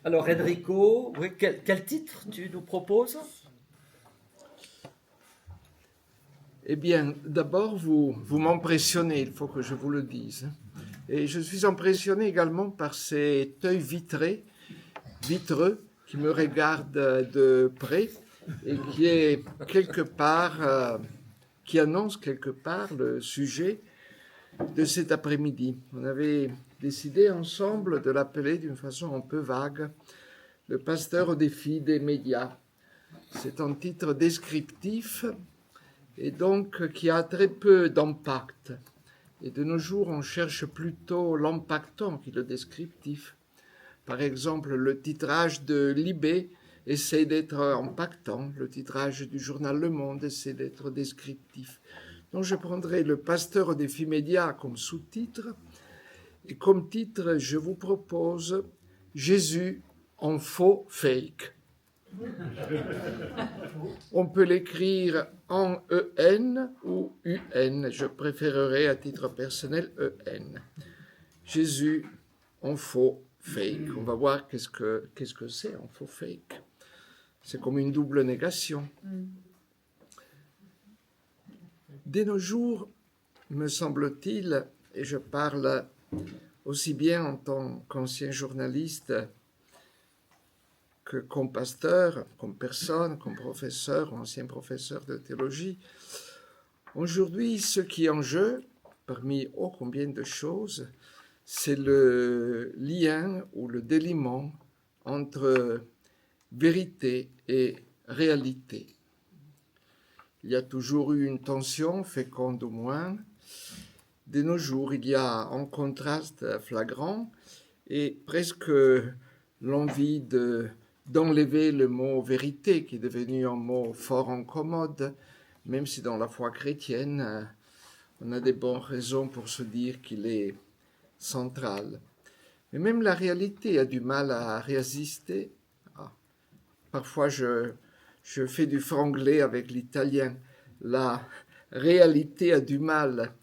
Alors Enrico, oui, quel titre tu nous proposes? Eh bien, d'abord, vous m'impressionnez, il faut que je vous le dise. Et je suis impressionné également par cet œil vitreux, qui me regarde de près et qui est quelque part, qui annonce quelque part le sujet de cet après-midi. On avait décidé ensemble de l'appeler d'une façon un peu vague le pasteur au défi des médias. C'est un titre descriptif et donc qui a très peu d'impact. Et de nos jours, on cherche plutôt l'impactant que le descriptif. Par exemple, le titrage de Libé essaie d'être impactant, le titrage du journal Le Monde essaie d'être descriptif. Donc je prendrai le pasteur au défi média comme sous-titre, et comme titre, je vous propose Jésus en faux fake. On peut l'écrire en EN ou UN. Je préférerais à titre personnel EN. Jésus en faux fake. On va voir qu'est-ce que c'est en faux fake. C'est comme une double négation. De nos jours, me semble-t-il, et je parle aussi bien en tant qu'ancien journaliste que comme pasteur, comme personne, comme professeur, ancien professeur de théologie. Aujourd'hui, ce qui est en jeu, parmi ô combien de choses, c'est le lien ou le déliement entre vérité et réalité. Il y a toujours eu une tension, féconde au moins. De nos jours, il y a un contraste flagrant et presque l'envie d'enlever le mot vérité, qui est devenu un mot fort incommode, même si dans la foi chrétienne, on a des bonnes raisons pour se dire qu'il est central. Mais même la réalité a du mal à résister. Parfois, je fais du franglais avec l'italien. La réalité a du mal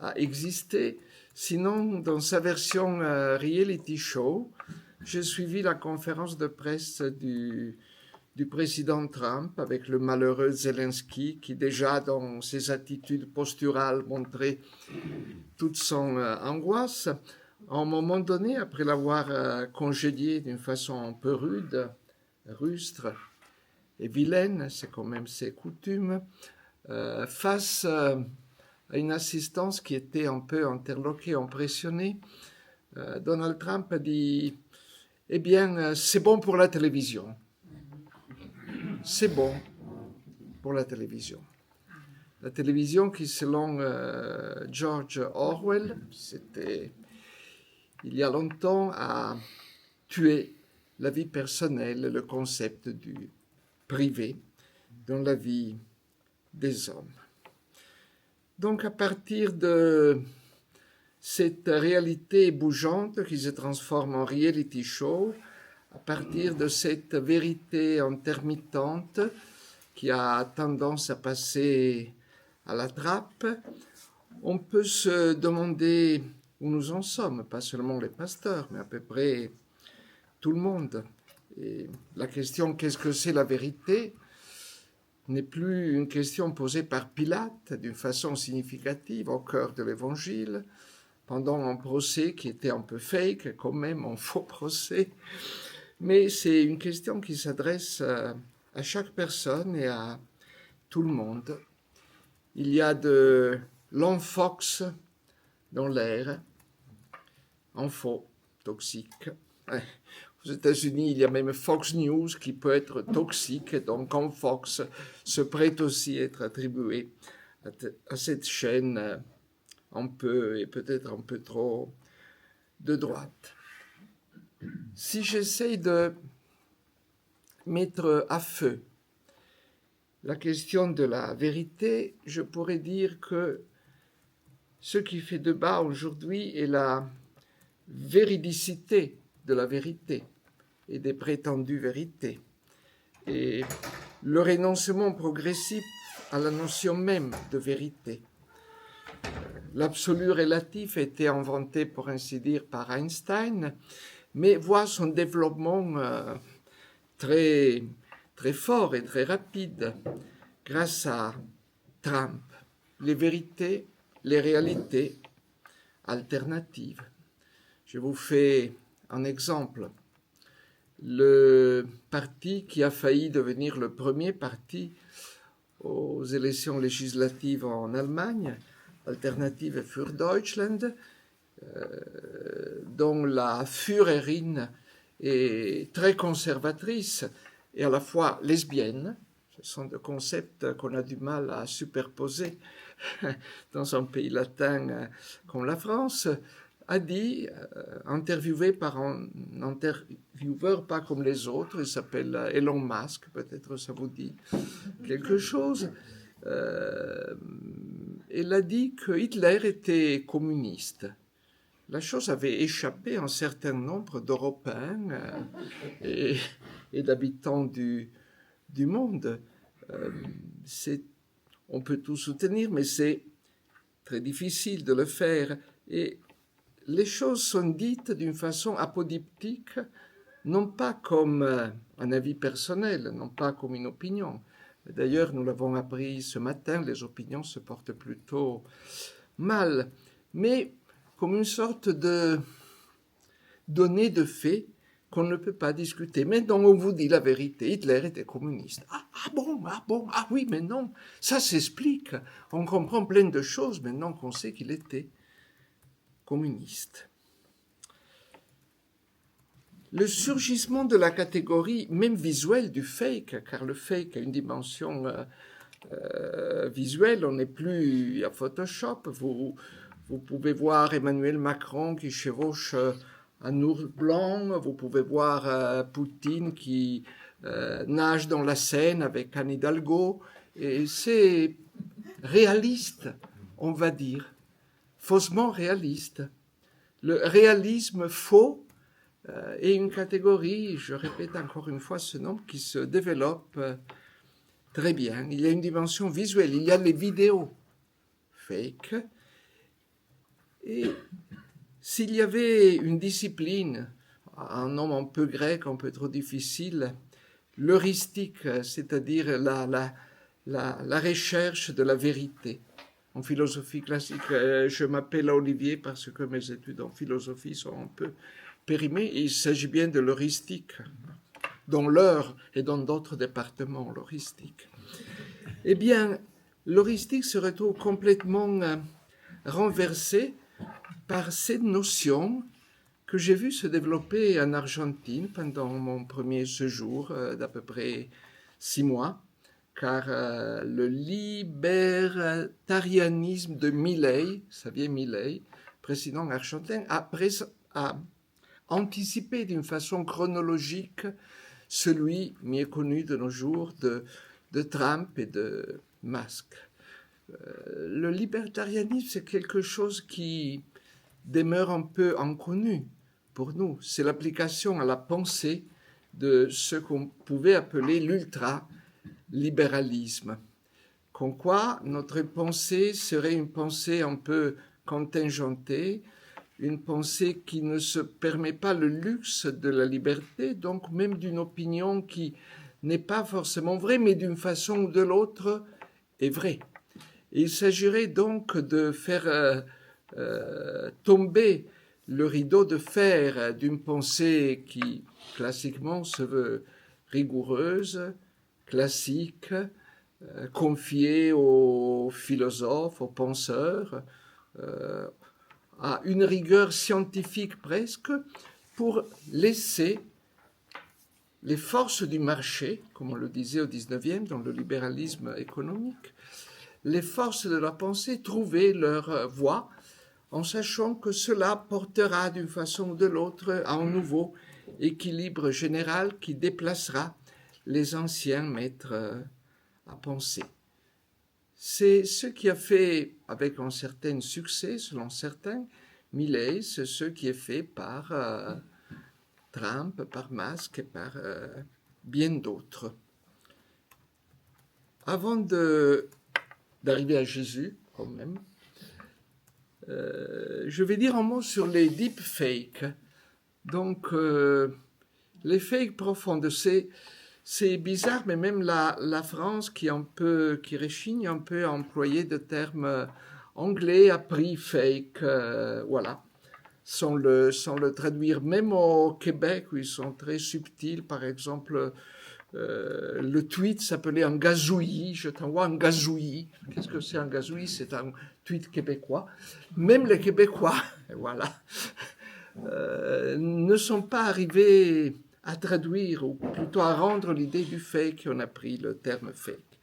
à exister. Sinon, dans sa version reality show, j'ai suivi la conférence de presse du président Trump avec le malheureux Zelensky qui déjà dans ses attitudes posturales montrait toute son angoisse. À un moment donné, après l'avoir congédié d'une façon un peu rude, rustre et vilaine, c'est quand même ses coutumes, face à une assistance qui était un peu interloquée, impressionnée, Donald Trump a dit « Eh bien, c'est bon pour la télévision. C'est bon pour la télévision. » La télévision qui, selon George Orwell, c'était il y a longtemps, a tué la vie personnelle, le concept du privé dans la vie des hommes. Donc à partir de cette réalité bougeante qui se transforme en reality show, à partir de cette vérité intermittente qui a tendance à passer à la trappe, on peut se demander où nous en sommes, pas seulement les pasteurs, mais à peu près tout le monde. Et la question « qu'est-ce que c'est la vérité ?» n'est plus une question posée par Pilate d'une façon significative au cœur de l'Évangile, pendant un procès qui était un peu fake, quand même un faux procès, mais c'est une question qui s'adresse à chaque personne et à tout le monde. Il y a de l'enfox dans l'air, un faux, toxique. Aux États-Unis, il y a même Fox News qui peut être toxique, donc en Fox se prête aussi à être attribué à cette chaîne un peu et peut-être un peu trop de droite. Si j'essaye de mettre à feu la question de la vérité, je pourrais dire que ce qui fait débat aujourd'hui est la véridicité de la vérité et des prétendues vérités, et le renoncement progressif à la notion même de vérité. L'absolu relatif a été inventé, pour ainsi dire, par Einstein, mais voit son développement très, très fort et très rapide grâce à Trump. Les vérités, les réalités alternatives. Je vous fais un exemple. Le parti qui a failli devenir le premier parti aux élections législatives en Allemagne, Alternative für Deutschland, dont la Führerin est très conservatrice et à la fois lesbienne. Ce sont deux concepts qu'on a du mal à superposer dans un pays latin comme la France, a dit, interviewé par un intervieweur pas comme les autres, il s'appelle Elon Musk, peut-être ça vous dit quelque chose. Il a dit que Hitler était communiste. La chose avait échappé à un certain nombre d'Européens et d'habitants du monde. On peut tout soutenir, mais c'est très difficile de le faire. Et les choses sont dites d'une façon apodictique, non pas comme un avis personnel, non pas comme une opinion. D'ailleurs, nous l'avons appris ce matin, les opinions se portent plutôt mal, mais comme une sorte de données de fait qu'on ne peut pas discuter. Mais dont on vous dit la vérité, Hitler était communiste. Ah bon, ah oui, mais non, ça s'explique. On comprend plein de choses maintenant qu'on sait qu'il était communiste. Le surgissement de la catégorie même visuelle du fake, car le fake a une dimension visuelle, on n'est plus à Photoshop. Vous pouvez voir Emmanuel Macron qui chevauche un ours blanc, vous pouvez voir Poutine qui nage dans la Seine avec Anne Hidalgo, et c'est réaliste, on va dire, faussement réaliste. Le réalisme faux est une catégorie, je répète encore une fois ce nom, qui se développe très bien. Il y a une dimension visuelle, il y a les vidéos fake. Et s'il y avait une discipline, un nom un peu grec, un peu trop difficile, l'heuristique, c'est-à-dire la recherche de la vérité. En philosophie classique, je m'appelle Olivier parce que mes études en philosophie sont un peu périmées, et il s'agit bien de l'heuristique, dans l'heure et dans d'autres départements, l'heuristique. Eh bien, l'heuristique se retrouve complètement renversée par cette notion que j'ai vue se développer en Argentine pendant mon premier séjour d'à peu près 6 mois, car le libertarianisme de Milei, Xavier Milei, président argentin, a anticipé d'une façon chronologique celui mieux connu de nos jours de Trump et de Musk. Le libertarianisme, c'est quelque chose qui demeure un peu inconnu pour nous. C'est l'application à la pensée de ce qu'on pouvait appeler l'ultra-libéralisme. Comme quoi, notre pensée serait une pensée un peu contingentée, une pensée qui ne se permet pas le luxe de la liberté, donc même d'une opinion qui n'est pas forcément vraie, mais d'une façon ou de l'autre est vraie. Il s'agirait donc de faire tomber le rideau de fer d'une pensée qui, classiquement, se veut rigoureuse, classique, confiée aux philosophes, aux penseurs, à une rigueur scientifique presque, pour laisser les forces du marché, comme on le disait au XIXe dans le libéralisme économique, les forces de la pensée trouver leur voie, en sachant que cela portera d'une façon ou de l'autre à un nouveau équilibre général qui déplacera les anciens maîtres à penser. C'est ce qui a fait, avec un certain succès, selon certains, Milei, c'est ce qui est fait par Trump, par Musk et par bien d'autres. Avant d'arriver à Jésus, quand même, je vais dire un mot sur les deepfakes. Donc, les fakes profondes, c'est bizarre, mais même la France qui réchigne un peu à employer des termes anglais a pris fake, voilà, sans le traduire. Même au Québec, où ils sont très subtils, par exemple, le tweet s'appelait un gazouillis, je t'envoie un gazouillis. Qu'est-ce que c'est un gazouillis? C'est un tweet québécois. Même les Québécois, voilà, ne sont pas arrivés à traduire, ou plutôt à rendre l'idée du fake, on a pris le terme fake.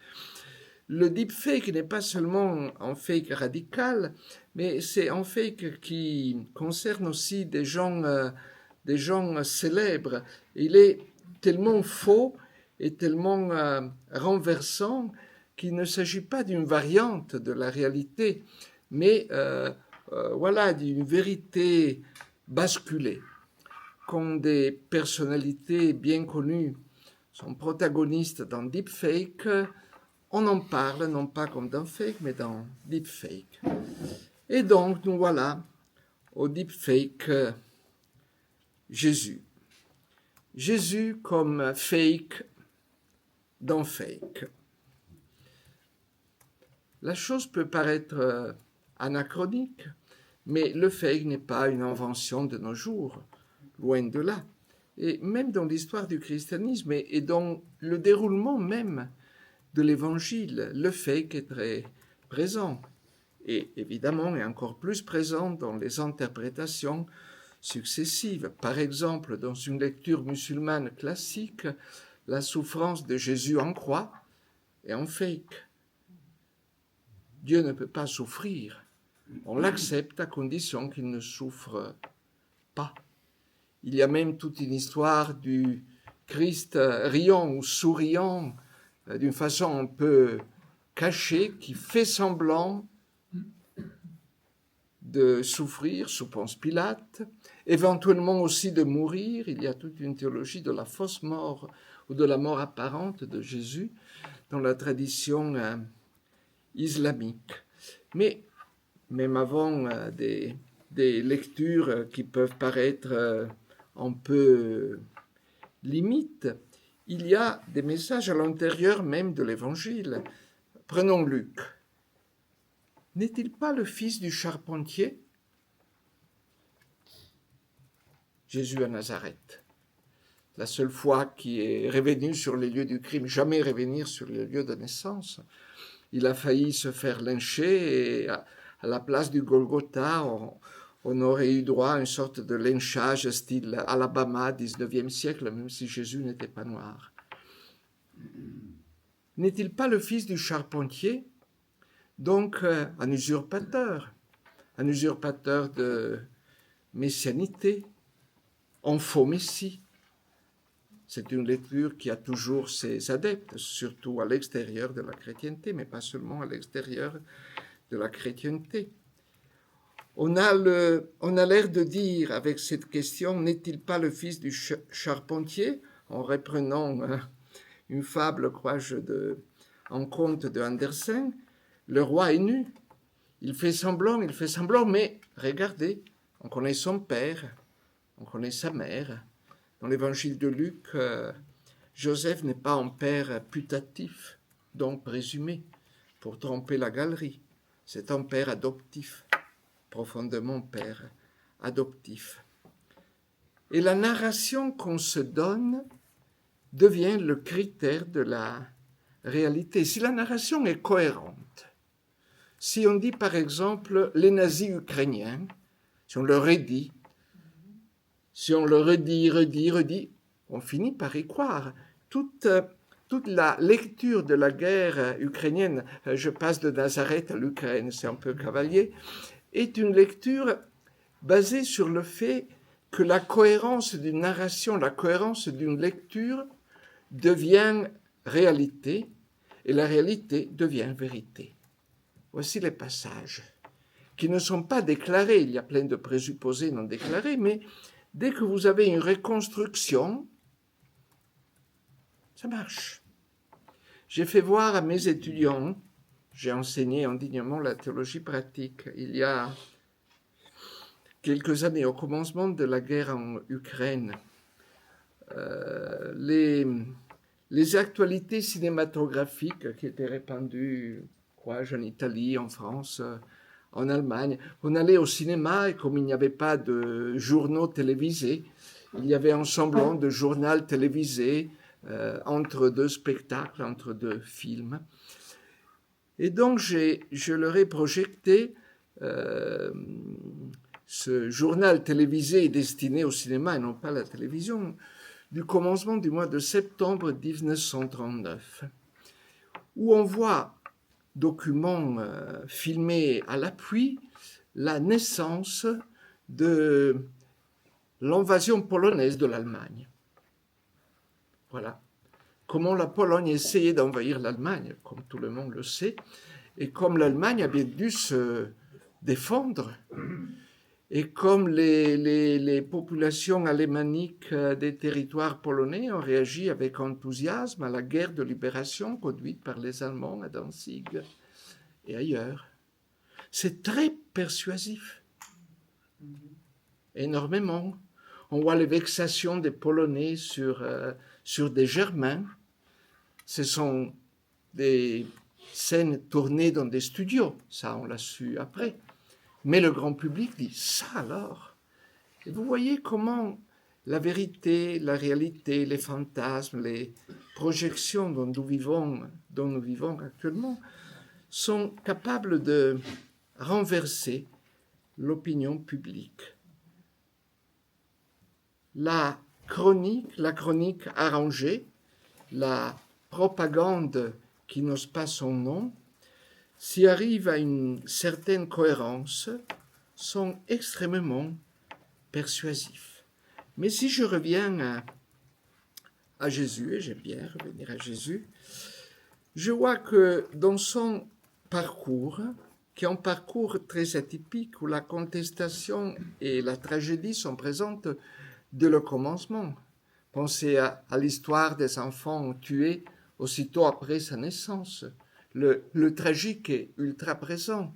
Le deepfake n'est pas seulement un fake radical, mais c'est un fake qui concerne aussi des gens célèbres. Il est tellement faux et tellement renversant qu'il ne s'agit pas d'une variante de la réalité, mais voilà, d'une vérité basculée. Quand des personnalités bien connues sont protagonistes dans deepfake, on en parle non pas comme d'un fake, mais d'un deepfake. Et donc, nous voilà au deepfake Jésus. Jésus comme fake dans fake. La chose peut paraître anachronique, mais le fake n'est pas une invention de nos jours, loin de là. Et même dans l'histoire du christianisme et dans le déroulement même de l'évangile, le fake est très présent. Et évidemment, est encore plus présent dans les interprétations successives. Par exemple, dans une lecture musulmane classique, la souffrance de Jésus en croix est en fake. Dieu ne peut pas souffrir. On l'accepte à condition qu'il ne souffre pas. Il y a même toute une histoire du Christ riant ou souriant d'une façon un peu cachée, qui fait semblant de souffrir sous Ponce Pilate, éventuellement aussi de mourir. Il y a toute une théologie de la fausse mort ou de la mort apparente de Jésus dans la tradition islamique. Mais même avant des lectures qui peuvent paraître un peu limites, il y a des messages à l'intérieur même de l'Évangile. Prenons Luc. N'est-il pas le fils du charpentier? Jésus à Nazareth. La seule fois qu'il est revenu sur les lieux du crime, jamais revenir sur les lieux de naissance. Il a failli se faire lyncher et à la place du Golgotha, on aurait eu droit à une sorte de lynchage style Alabama, 19e siècle, même si Jésus n'était pas noir. N'est-il pas le fils du charpentier? Donc un usurpateur de messianité, un faux messie. C'est une lecture qui a toujours ses adeptes, surtout à l'extérieur de la chrétienté, mais pas seulement à l'extérieur de la chrétienté. On a l'air de dire avec cette question, n'est-il pas le fils du charpentier? En reprenant une fable, crois-je, un conte de Andersen, le roi est nu. Il fait semblant, mais regardez, on connaît son père, on connaît sa mère. Dans l'évangile de Luc, Joseph n'est pas un père putatif, donc présumé, pour tromper la galerie. C'est un père adoptif, profondément père adoptif. Et la narration qu'on se donne devient le critère de la réalité. Si la narration est cohérente, si on dit par exemple les nazis ukrainiens, si on le redit, si on le redit, on finit par y croire. Toute la lecture de la guerre ukrainienne, je passe de Nazareth à l'Ukraine, c'est un peu cavalier, est une lecture basée sur le fait que la cohérence d'une narration, la cohérence d'une lecture devient réalité et la réalité devient vérité. Voici les passages qui ne sont pas déclarés, il y a plein de présupposés non déclarés, mais dès que vous avez une reconstruction, ça marche. J'ai fait voir à mes étudiants, j'ai enseigné indignement la théologie pratique il y a quelques années, au commencement de la guerre en Ukraine, les actualités cinématographiques qui étaient répandues, crois-je, en Italie, en France, en Allemagne. On allait au cinéma et comme il n'y avait pas de journaux télévisés, il y avait un semblant de journal télévisé entre deux spectacles, entre deux films. Et donc je leur ai projeté ce journal télévisé destiné au cinéma et non pas à la télévision, du commencement du mois de septembre 1939, où on voit, documents filmés à l'appui, la naissance de l'invasion polonaise de l'Allemagne. Voilà. Comment la Pologne essayait d'envahir l'Allemagne, comme tout le monde le sait, et comme l'Allemagne avait dû se défendre, et comme les populations alémaniques des territoires polonais ont réagi avec enthousiasme à la guerre de libération conduite par les Allemands à Danzig et ailleurs. C'est très persuasif. Énormément. On voit les vexations des Polonais sur des Germains. Ce sont des scènes tournées dans des studios, ça on l'a su après. Mais le grand public dit, ça alors? Et vous voyez comment la vérité, la réalité, les fantasmes, les projections dont nous vivons actuellement, sont capables de renverser l'opinion publique. La chronique arrangée, la propagande qui n'ose pas son nom, s'y arrive à une certaine cohérence, sont extrêmement persuasifs. Mais si je reviens à Jésus, et j'aime bien revenir à Jésus, je vois que dans son parcours, qui est un parcours très atypique, où la contestation et la tragédie sont présentes dès le commencement. Pensez à l'histoire des enfants tués aussitôt après sa naissance. Le tragique est ultra présent.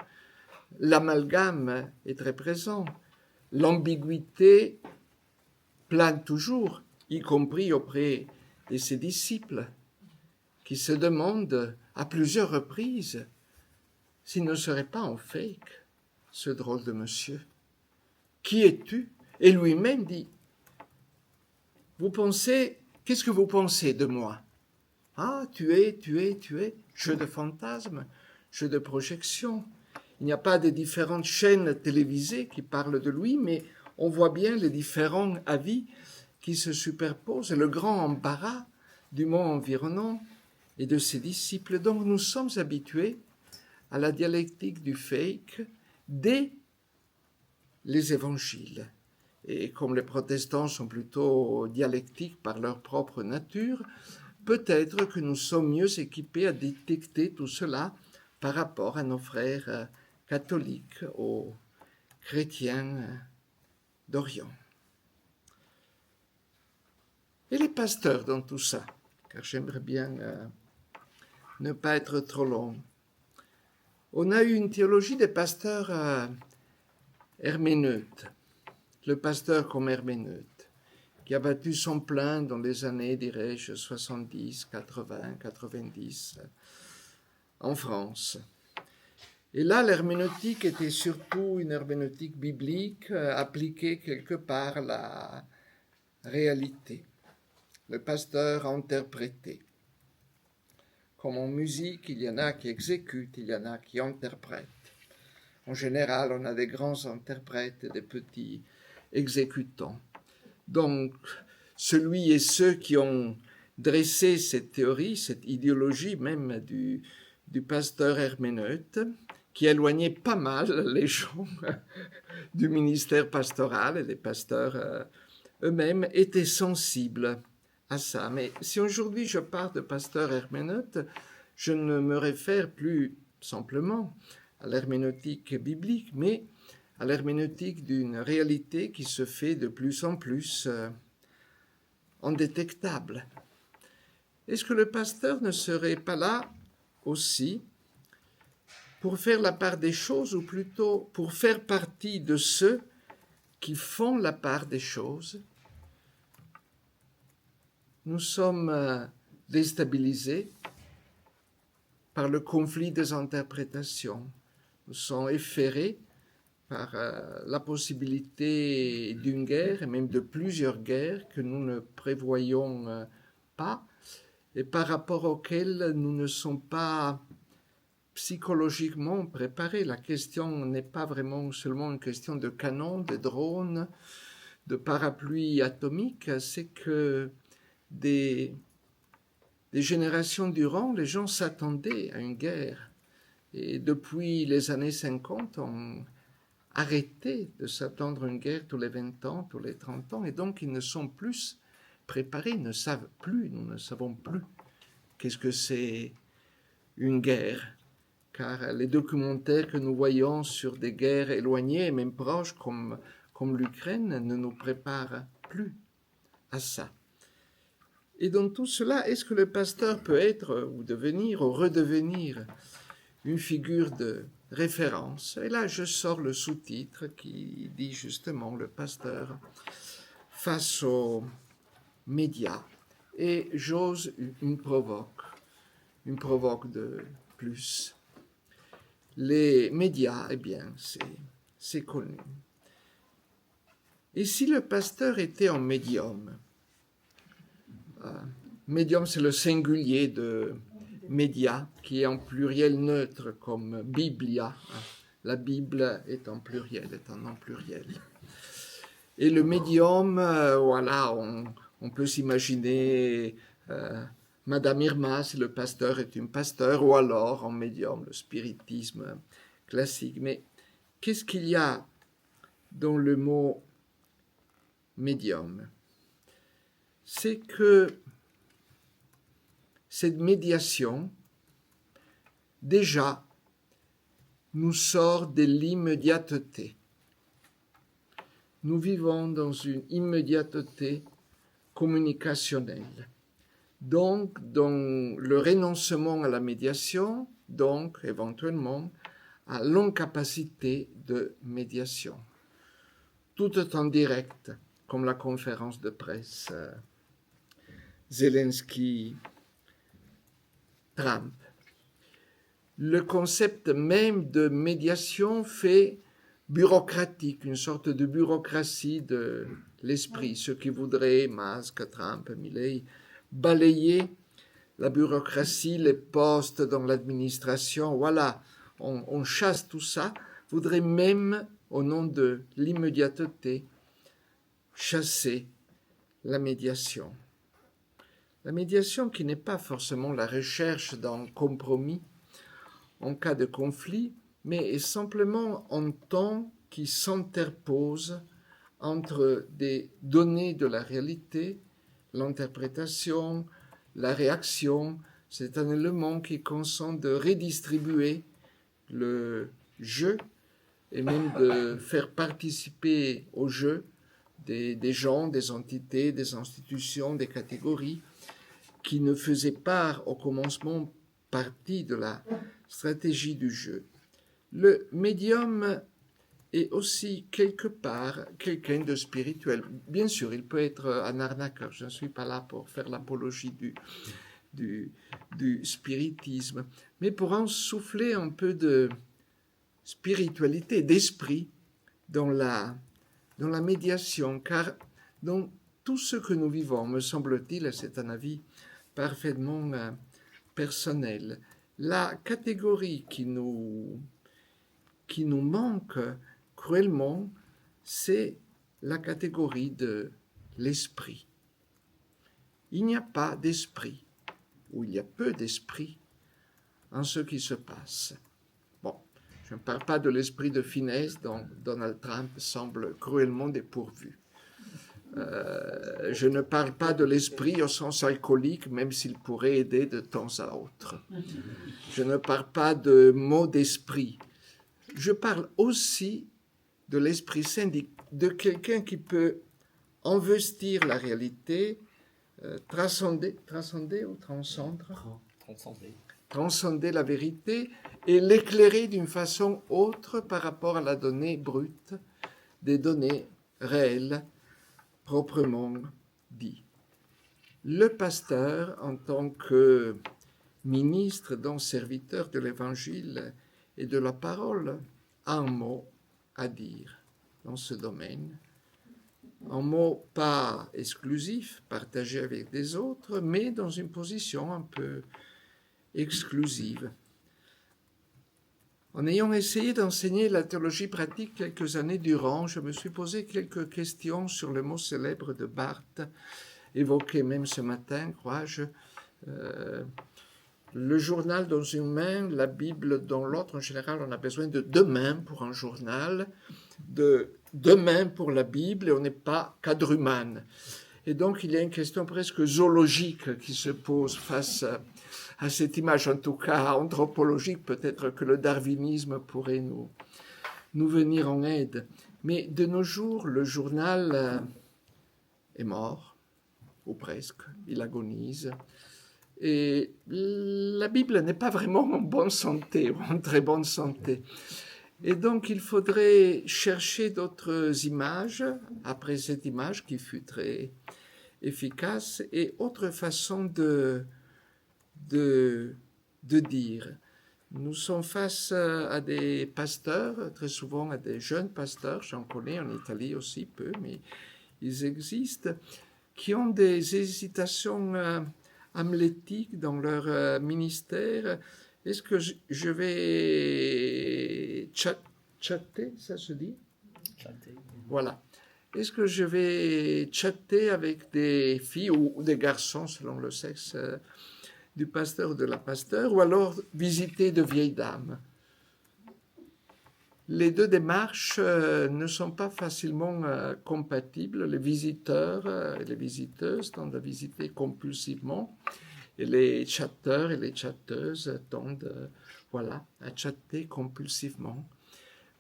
L'amalgame est très présent. L'ambiguïté plane toujours, y compris auprès de ses disciples, qui se demandent à plusieurs reprises s'il ne serait pas en fake, ce drôle de monsieur. Qui es-tu? Et lui-même dit, qu'est-ce que vous pensez de moi? Ah, tu es, jeu de fantasmes, jeu de projection. Il n'y a pas de différentes chaînes télévisées qui parlent de lui, mais on voit bien les différents avis qui se superposent, le grand embarras du monde environnant et de ses disciples. Donc nous sommes habitués à la dialectique du fake dès les évangiles. Et comme les protestants sont plutôt dialectiques par leur propre nature, peut-être que nous sommes mieux équipés à détecter tout cela par rapport à nos frères catholiques, aux chrétiens d'Orient. Et les pasteurs dans tout ça, car j'aimerais bien ne pas être trop long. On a eu une théologie des pasteurs herméneutes, le pasteur comme herméneute, qui a battu son plein dans les années, dirais-je, 70, 80, 90, en France. Et là, l'herméneutique était surtout une herméneutique biblique appliquée quelque part à la réalité. Le pasteur a interprété. Comme en musique, il y en a qui exécutent, il y en a qui interprètent. En général, on a des grands interprètes et des petits exécutants. Donc, celui et ceux qui ont dressé cette théorie, cette idéologie même du pasteur herméneute, qui éloignait pas mal les gens du ministère pastoral et les pasteurs eux-mêmes étaient sensibles à ça. Mais si aujourd'hui je parle de pasteur herméneute, je ne me réfère plus simplement à l'herméneutique biblique, mais à l'herméneutique d'une réalité qui se fait de plus en plus indétectable. Est-ce que le pasteur ne serait pas là aussi pour faire la part des choses, ou plutôt pour faire partie de ceux qui font la part des choses. Nous sommes déstabilisés par le conflit des interprétations. Nous sommes effarés par la possibilité d'une guerre et même de plusieurs guerres que nous ne prévoyons pas et par rapport auxquelles nous ne sommes pas psychologiquement préparés. La question n'est pas vraiment seulement une question de canons, de drones, de parapluies atomiques, c'est que des générations durant, les gens s'attendaient à une guerre. Et depuis les années 50, on arrêté de s'attendre à une guerre tous les 20 ans, tous les 30 ans, et donc ils ne sont plus préparés, ils ne savent plus, nous ne savons plus qu'est-ce que c'est une guerre. Car les documentaires que nous voyons sur des guerres éloignées et même proches comme l'Ukraine ne nous préparent plus à ça. Et dans tout cela, est-ce que le pasteur peut être ou devenir ou redevenir une figure de référence? Et là, je sors le sous-titre qui dit justement le pasteur face aux médias. Et j'ose une provoque de plus. Les médias, eh bien, c'est connu. Et si le pasteur était en médium? Médium, c'est le singulier de média, qui est en pluriel neutre, comme Biblia. La Bible est en pluriel, est un nom pluriel. Et le médium, voilà, on peut s'imaginer Madame Irma, si le pasteur est une pasteur, ou alors en médium, le spiritisme classique. Mais qu'est-ce qu'il y a dans le mot médium? C'est que cette médiation, déjà, nous sort de l'immédiateté. Nous vivons dans une immédiateté communicationnelle. Donc, dans le renoncement à la médiation, donc, éventuellement, à l'incapacité de médiation. Tout est en direct, comme la conférence de presse Zelensky-Trump. Le concept même de médiation fait bureaucratique, une sorte de bureaucratie de l'esprit. Ceux qui voudraient, Musk, Trump, Milei, balayer la bureaucratie, les postes dans l'administration, voilà, on chasse tout ça, voudraient même, au nom de l'immédiateté, chasser la médiation. La médiation qui n'est pas forcément la recherche d'un compromis en cas de conflit, mais est simplement un temps qui s'interpose entre des données de la réalité, l'interprétation, la réaction. C'est un élément qui consent de redistribuer le jeu et même de faire participer au jeu des gens, des entités, des institutions, des catégories qui ne faisaient pas au commencement partie de la stratégie du jeu. Le médium est aussi quelque part quelqu'un de spirituel. Bien sûr, il peut être un arnaqueur. Je ne suis pas là pour faire l'apologie du spiritisme, mais pour en souffler un peu de spiritualité, d'esprit dans la médiation, car dans tout ce que nous vivons, me semble-t-il, et c'est un avis parfaitement personnel, la catégorie qui nous manque cruellement, c'est la catégorie de l'esprit. Il n'y a pas d'esprit, ou il y a peu d'esprit en ce qui se passe. Bon, je ne parle pas de l'esprit de finesse dont Donald Trump semble cruellement dépourvu. Je ne parle pas de l'esprit au sens alcoolique, même s'il pourrait aider de temps à autre. Je ne parle pas de mots d'esprit. Je parle aussi de l'Esprit Saint, de quelqu'un qui peut investir la réalité, transcender ou transcendre, transcender la vérité et l'éclairer d'une façon autre par rapport à la donnée brute, des données réel proprement dit. Le pasteur, en tant que ministre, donc serviteur de l'Évangile et de la parole, a un mot à dire dans ce domaine. Un mot pas exclusif, partagé avec des autres, mais dans une position un peu exclusive. En ayant essayé d'enseigner la théologie pratique quelques années durant, je me suis posé quelques questions sur le mot célèbre de Barth, évoqué même ce matin, crois-je. Le journal dans une main, la Bible dans l'autre. En général, on a besoin de 2 mains pour un journal, de 2 mains pour la Bible, et on n'est pas quadrumane. Et donc, il y a une question presque zoologique qui se pose face à cette image, en tout cas anthropologique. Peut-être que le darwinisme pourrait nous venir en aide. Mais de nos jours, le journal est mort, ou presque, il agonise. Et la Bible n'est pas vraiment en bonne santé, ou en très bonne santé. Et donc, il faudrait chercher d'autres images, après cette image qui fut très efficace, et autre façon de dire. Nous sommes face à des pasteurs, très souvent à des jeunes pasteurs, j'en connais en Italie aussi peu, mais ils existent, qui ont des hésitations hamlétiques dans leur ministère. Est-ce que je vais chatter, ça se dit? Chatter. Voilà. Est-ce que je vais chatter avec des filles ou des garçons, selon le sexe du pasteur ou de la pasteur, ou alors visiter de vieilles dames? Les deux démarches ne sont pas facilement compatibles. Les visiteurs et les visiteuses tendent à visiter compulsivement, et les chatteurs et les chatteuses tendent à chatter compulsivement.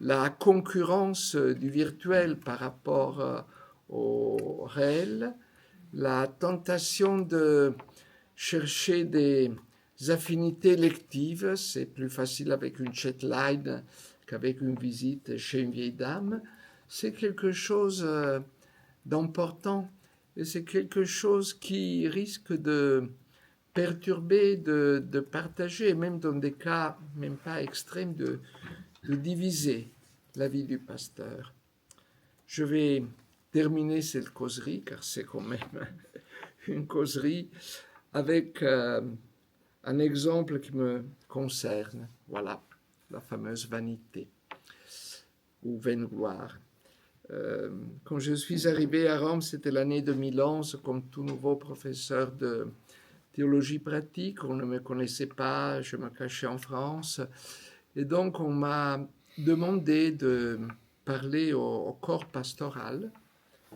La concurrence du virtuel par rapport au réel, la tentation de chercher des affinités lectives, c'est plus facile avec une chatline qu'avec une visite chez une vieille dame, c'est quelque chose d'important, et c'est quelque chose qui risque de perturber, de partager, et même dans des cas même pas extrêmes, de diviser la vie du pasteur. Je vais terminer cette causerie, car c'est quand même une causerie, avec un exemple qui me concerne. Voilà, la fameuse vanité ou vaine-gloire. Quand je suis arrivé à Rome, c'était l'année 2011, comme tout nouveau professeur de théologie pratique. On ne me connaissait pas, je me cachais en France. Et donc, on m'a demandé de parler au corps pastoral,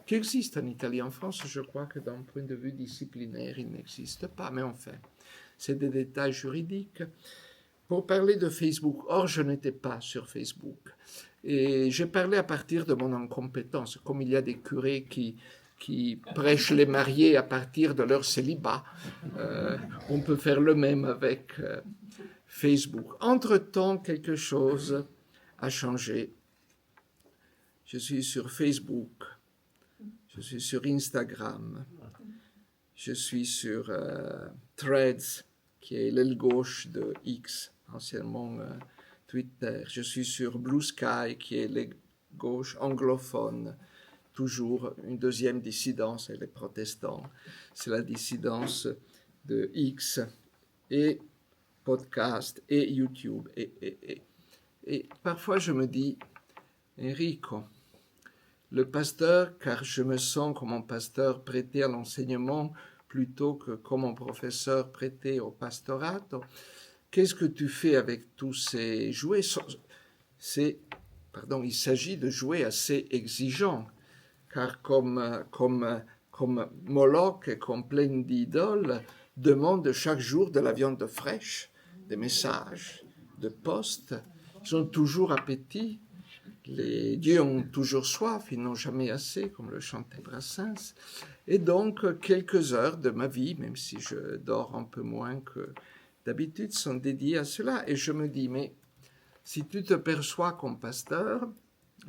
qui existe en Italie. En France, je crois que d'un point de vue disciplinaire, il n'existe pas, mais enfin, c'est des détails juridiques. Pour parler de Facebook, or je n'étais pas sur Facebook. Et j'ai parlé à partir de mon incompétence, comme il y a des curés qui prêchent les mariés à partir de leur célibat. On peut faire le même avec Facebook. Entre-temps, quelque chose a changé. Je suis sur Facebook, je suis sur Instagram, je suis sur Threads, qui est l'aile gauche de X, anciennement Twitter. Je suis sur Blue Sky, qui est l'aile gauche anglophone. Toujours une deuxième dissidence, et les protestants. C'est la dissidence de X et podcast et YouTube. Et parfois je me dis, Enrico, le pasteur, car je me sens comme un pasteur prêté à l'enseignement plutôt que comme un professeur prêté au pastorat, qu'est-ce que tu fais avec tous ces jouets? Il s'agit de jouets assez exigeants, car comme Moloch et comme plein d'idoles demandent chaque jour de la viande fraîche, des messages, de postes. Ils ont toujours appétit. Les dieux ont toujours soif, ils n'ont jamais assez, comme le chantait Brassens. Et donc, quelques heures de ma vie, même si je dors un peu moins que d'habitude, sont dédiées à cela. Et je me dis, mais si tu te perçois comme pasteur,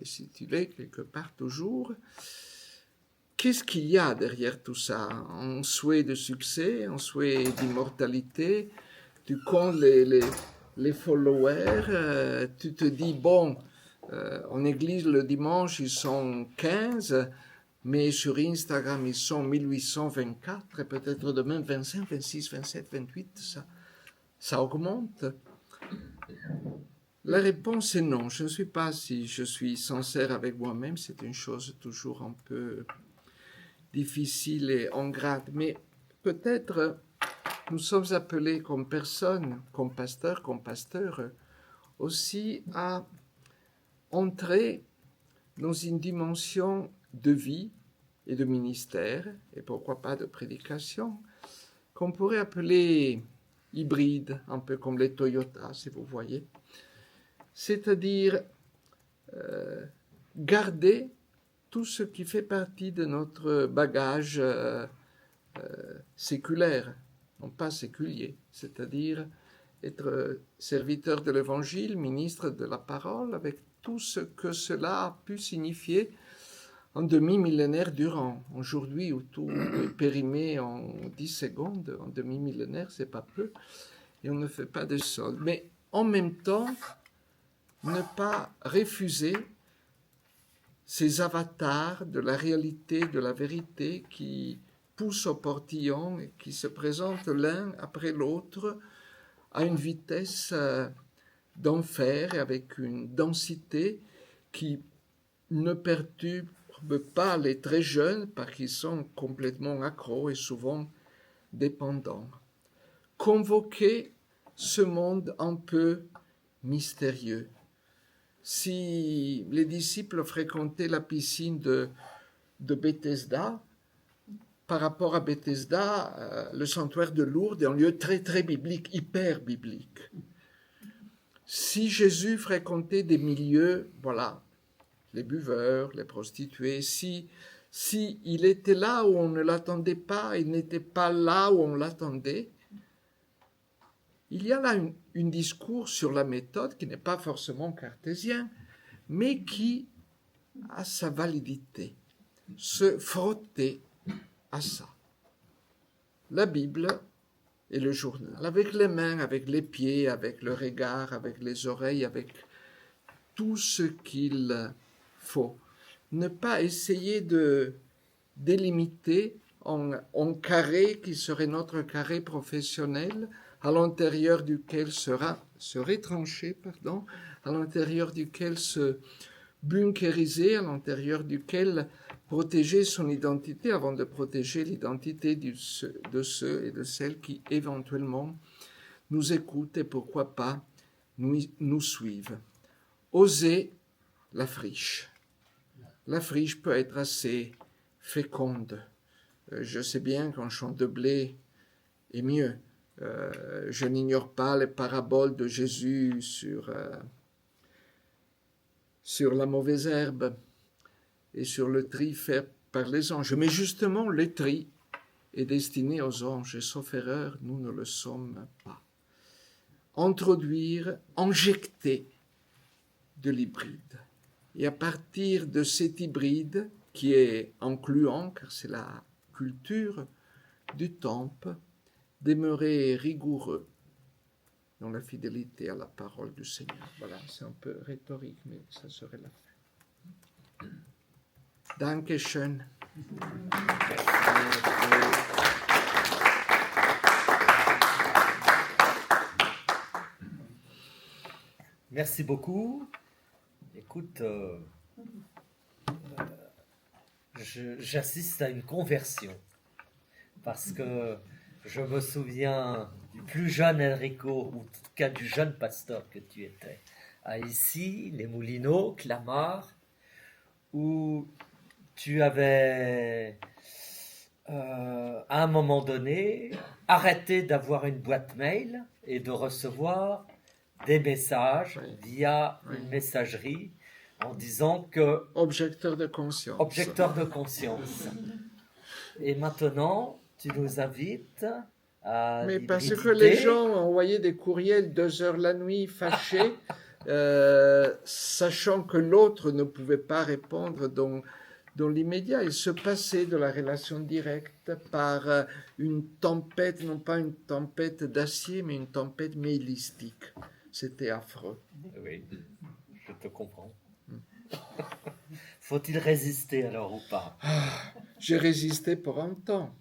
et si tu l'es quelque part toujours, qu'est-ce qu'il y a derrière tout ça? Un souhait de succès, un souhait d'immortalité, tu comptes les followers, tu te dis, bon, en église le dimanche ils sont 15, mais sur Instagram ils sont 1824, et peut-être demain 25, 26, 27, 28, ça augmente. La réponse est non. Je ne sais pas si je suis sincère avec moi-même, c'est une chose toujours un peu difficile et ingrate, mais peut-être nous sommes appelés comme personnes, comme pasteurs, aussi à entrer dans une dimension de vie et de ministère, et pourquoi pas de prédication, qu'on pourrait appeler hybride, un peu comme les Toyota, si vous voyez. C'est-à-dire garder tout ce qui fait partie de notre bagage séculaire, non pas séculier, c'est-à-dire être serviteur de l'Évangile, ministre de la parole, avec tout ce que cela a pu signifier un demi-millénaire durant. Aujourd'hui, où tout est périmé en 10 secondes, un demi-millénaire, c'est pas peu, et on ne fait pas de solde. Mais en même temps, ne pas refuser ces avatars de la réalité, de la vérité qui poussent au portillon et qui se présentent l'un après l'autre à une vitesse d'enfer et avec une densité qui ne perturbe pas les très jeunes parce qu'ils sont complètement accros et souvent dépendants. Convoquer ce monde un peu mystérieux. Si les disciples fréquentaient la piscine de Bethesda, par rapport à Bethesda, le sanctuaire de Lourdes est un lieu très très biblique, hyper biblique. Si Jésus fréquentait des milieux, voilà, les buveurs, les prostituées, si il était là où on ne l'attendait pas, il n'était pas là où on l'attendait, il y a là un discours sur la méthode qui n'est pas forcément cartésien, mais qui a sa validité. Se frotter à ça. La Bible et le journal, avec les mains, avec les pieds, avec le regard, avec les oreilles, avec tout ce qu'il faut. Ne pas essayer de délimiter en carré qui serait notre carré professionnel, à l'intérieur duquel se retrancher, à l'intérieur duquel se bunkériser, à l'intérieur duquel protéger son identité avant de protéger l'identité de ceux et de celles qui éventuellement nous écoutent et pourquoi pas nous suivent. Oser la friche. La friche peut être assez féconde. Je sais bien qu'un champ de blé est mieux. Je n'ignore pas les paraboles de Jésus sur la mauvaise herbe et sur le tri fait par les anges. Mais justement, le tri est destiné aux anges, et sauf erreur, nous ne le sommes pas. Introduire, injecter de l'hybride. Et à partir de cet hybride, qui est incluant, car c'est la culture du temple, demeurer rigoureux dans la fidélité à la parole du Seigneur. Voilà, c'est un peu rhétorique, mais ça serait la fin. Dankeschön. Merci beaucoup. Écoute, j'assiste à une conversion parce que je me souviens du plus jeune Enrico, ou en tout cas du jeune pasteur que tu étais, à Issy, les Moulineaux, Clamart, où tu avais, à un moment donné, arrêté d'avoir une boîte mail et de recevoir des messages via une messagerie en disant que... Objecteur de conscience. Objecteur de conscience. Et maintenant, tu nous invites à... Mais parce que les gens envoyaient des courriels 2 heures la nuit, fâchés, sachant que l'autre ne pouvait pas répondre dans l'immédiat. Il se passait de la relation directe par une tempête, non pas une tempête d'acier, mais une tempête mélistique. C'était affreux. Oui, je te comprends. Faut-il résister alors ou pas? J'ai résisté pour un temps.